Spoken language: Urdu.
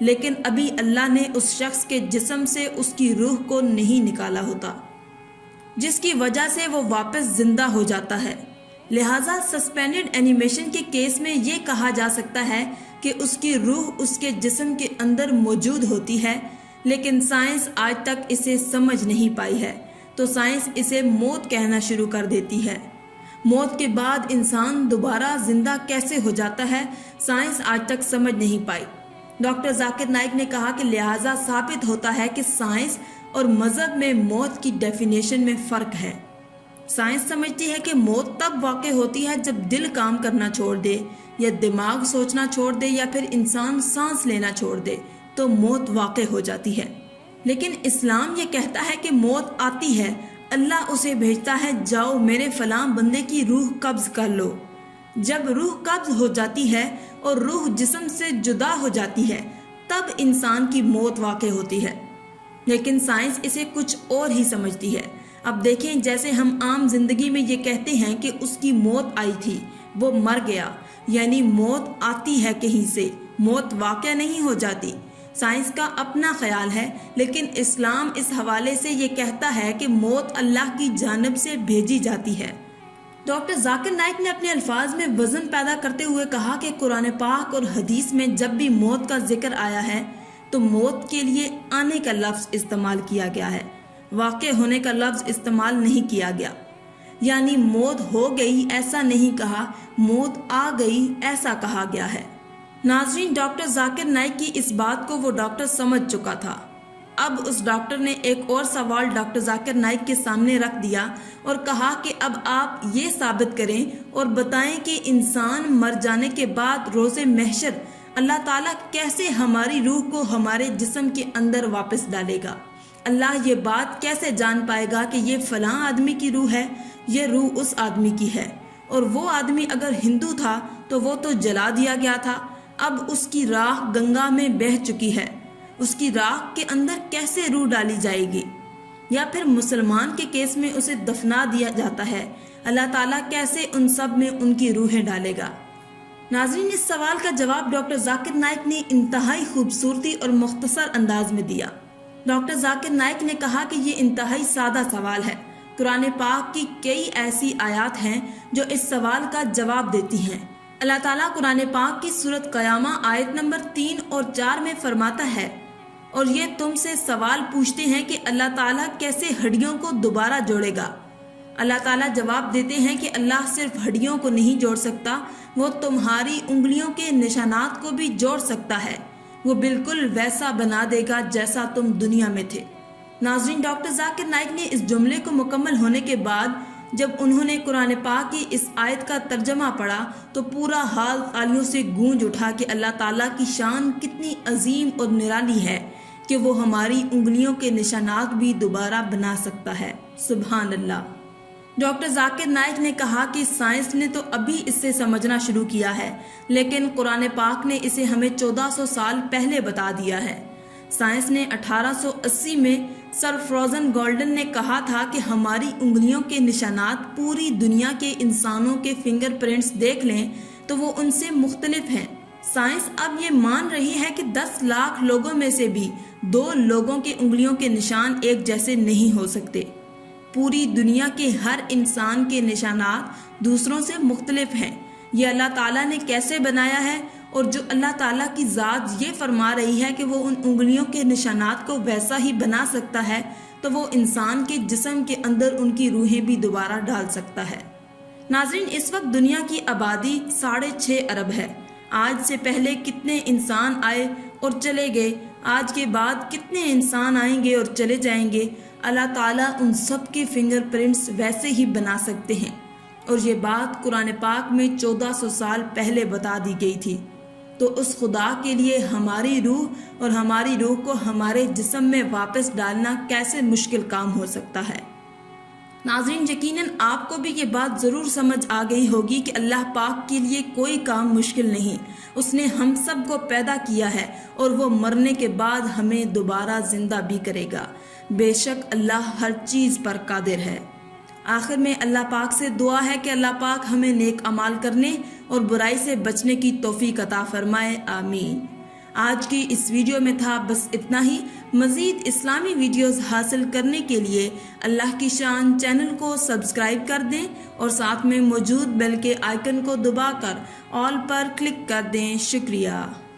لیکن ابھی اللہ نے اس شخص کے جسم سے اس کی روح کو نہیں نکالا ہوتا، جس کی وجہ سے وہ واپس زندہ ہو جاتا ہے۔ لہٰذا سسپینڈڈ اینیمیشن کے کیس میں یہ کہا جا سکتا ہے کہ اس کی روح اس کے جسم کے اندر موجود ہوتی ہے، لیکن سائنس آج تک اسے سمجھ نہیں پائی ہے، تو سائنس اسے موت کہنا شروع کر دیتی ہے۔ موت کے بعد انسان دوبارہ زندہ کیسے ہو جاتا ہے، سائنس آج تک سمجھ نہیں پائی۔ ڈاکٹر ذاکر نائک نے کہا کہ لہٰذا ثابت ہوتا ہے کہ سائنس اور مذہب میں موت کی ڈیفینیشن میں فرق ہے۔ سائنس سمجھتی ہے کہ موت تب واقع ہوتی ہے جب دل کام کرنا چھوڑ دے، یا دماغ سوچنا چھوڑ دے، یا پھر انسان سانس لینا چھوڑ دے تو موت واقع ہو جاتی ہے۔ لیکن اسلام یہ کہتا ہے کہ موت آتی ہے، اللہ اسے بھیجتا ہے، جاؤ میرے فلاں بندے کی روح قبض کر لو۔ جب روح قبض ہو جاتی ہے اور روح جسم سے جدا ہو جاتی ہے، تب انسان کی موت واقع ہوتی ہے۔ لیکن سائنس اسے کچھ اور ہی سمجھتی ہے۔ اب دیکھیں، جیسے ہم عام زندگی میں یہ کہتے ہیں کہ اس کی موت آئی تھی، وہ مر گیا، یعنی موت آتی ہے کہیں سے، موت واقع نہیں ہو جاتی۔ سائنس کا اپنا خیال ہے، لیکن اسلام اس حوالے سے یہ کہتا ہے کہ موت اللہ کی جانب سے بھیجی جاتی ہے۔ ڈاکٹر ذاکر نائک نے اپنے الفاظ میں وزن پیدا کرتے ہوئے کہا کہ قرآن پاک اور حدیث میں جب بھی موت کا ذکر آیا ہے تو موت کے لیے آنے کا لفظ استعمال کیا گیا ہے، واقع ہونے کا لفظ استعمال نہیں کیا گیا۔ یعنی موت ہو گئی ایسا نہیں کہا، موت آ گئی ایسا کہا گیا ہے۔ ناظرین، ڈاکٹر ذاکر نائک کی اس بات کو وہ ڈاکٹر سمجھ چکا تھا۔ اب اس ڈاکٹر نے ایک اور سوال ڈاکٹر ذاکر نائک کے سامنے رکھ دیا اور کہا کہ اب آپ یہ ثابت کریں اور بتائیں کہ انسان مر جانے کے بعد روز محشر اللہ تعالیٰ کیسے ہماری روح کو ہمارے جسم کے اندر واپس ڈالے گا؟ اللہ یہ بات کیسے جان پائے گا کہ یہ فلاں آدمی کی روح ہے، یہ روح اس آدمی کی ہے؟ اور وہ آدمی اگر ہندو تھا تو وہ تو جلا دیا گیا تھا، اب اس کی راکھ گنگا میں بہہ چکی ہے، اس کی راکھ کے اندر کیسے روح ڈالی جائے گی؟ یا پھر مسلمان کے کیس میں اسے دفنا دیا جاتا ہے، اللہ تعالیٰ کیسے ان سب میں ان کی روحیں ڈالے گا؟ ناظرین، اس سوال کا جواب ڈاکٹر ذاکر نائک نے انتہائی خوبصورتی اور مختصر انداز میں دیا۔ ڈاکٹر ذاکر نائک نے کہا کہ یہ انتہائی سادہ سوال ہے۔ قرآن پاک کی کئی ایسی آیات ہیں جو اس سوال کا جواب دیتی ہیں۔ اللہ تعالیٰ قرآن پاک کی سورۃ قیامہ آیت نمبر 3 اور 4 میں فرماتا ہے، اور یہ تم سے سوال پوچھتے ہیں کہ اللہ تعالیٰ کیسے ہڈیوں کو دوبارہ جوڑے گا؟ اللہ تعالیٰ جواب دیتے ہیں کہ اللہ صرف ہڈیوں کو نہیں جوڑ سکتا، وہ تمہاری انگلیوں کے نشانات کو بھی جوڑ سکتا ہے، وہ بالکل ویسا بنا دے گا جیسا تم دنیا میں تھے۔ ناظرین، ڈاکٹر ذاکر نائک نے اس جملے کو مکمل ہونے کے بعد جب انہوں نے قرآن پاک کی اس آیت کا ترجمہ پڑھا تو پورا حال تالیوں سے گونج اٹھا کہ اللہ تعالیٰ کی شان کتنی عظیم اور نرالی ہے کہ وہ ہماری انگلیوں کے نشانات بھی دوبارہ بنا سکتا ہے۔ سبحان اللہ۔ ڈاکٹر ذاکر نائک نے کہا کہ سائنس نے تو ابھی اس سے سمجھنا شروع کیا ہے، لیکن قرآن پاک نے اسے ہمیں 1400 سال پہلے بتا دیا ہے۔ سائنس نے 1880 میں سر فروزن گولڈن نے کہا تھا کہ ہماری انگلیوں کے نشانات پوری دنیا کے انسانوں کے فنگر پرنٹس دیکھ لیں تو وہ ان سے مختلف ہیں۔ سائنس اب یہ مان رہی ہے کہ 10 لاکھ لوگوں میں سے بھی 2 لوگوں کے انگلیوں کے نشان ایک جیسے نہیں ہو سکتے۔ پوری دنیا کے ہر انسان کے نشانات دوسروں سے مختلف ہیں۔ یہ اللہ تعالیٰ نے کیسے بنایا ہے؟ اور جو اللہ تعالیٰ کی ذات یہ فرما رہی ہے کہ وہ ان انگلیوں کے نشانات کو ویسا ہی بنا سکتا ہے، تو وہ انسان کے جسم کے اندر ان کی روحیں بھی دوبارہ ڈال سکتا ہے۔ ناظرین، اس وقت دنیا کی آبادی 6.5 ارب ہے۔ آج سے پہلے کتنے انسان آئے اور چلے گئے، آج کے بعد کتنے انسان آئیں گے اور چلے جائیں گے، اللہ تعالیٰ ان سب کے فنگر پرنٹس ویسے ہی بنا سکتے ہیں، اور یہ بات قرآن پاک میں 1400 سال پہلے بتا دی گئی تھی۔ تو اس خدا کے لیے ہماری روح اور ہماری روح کو ہمارے جسم میں واپس ڈالنا کیسے مشکل کام ہو سکتا ہے؟ ناظرین، یقیناً آپ کو بھی یہ بات ضرور سمجھ آ گئی ہوگی کہ اللہ پاک کے لیے کوئی کام مشکل نہیں۔ اس نے ہم سب کو پیدا کیا ہے اور وہ مرنے کے بعد ہمیں دوبارہ زندہ بھی کرے گا۔ بے شک اللہ ہر چیز پر قادر ہے۔ آخر میں اللہ پاک سے دعا ہے کہ اللہ پاک ہمیں نیک اعمال کرنے اور برائی سے بچنے کی توفیق عطا فرمائے، آمین۔ آج کی اس ویڈیو میں تھا بس اتنا ہی۔ مزید اسلامی ویڈیوز حاصل کرنے کے لیے اللہ کی شان چینل کو سبسکرائب کر دیں اور ساتھ میں موجود بیل کے آئیکن کو دبا کر آل پر کلک کر دیں۔ شکریہ۔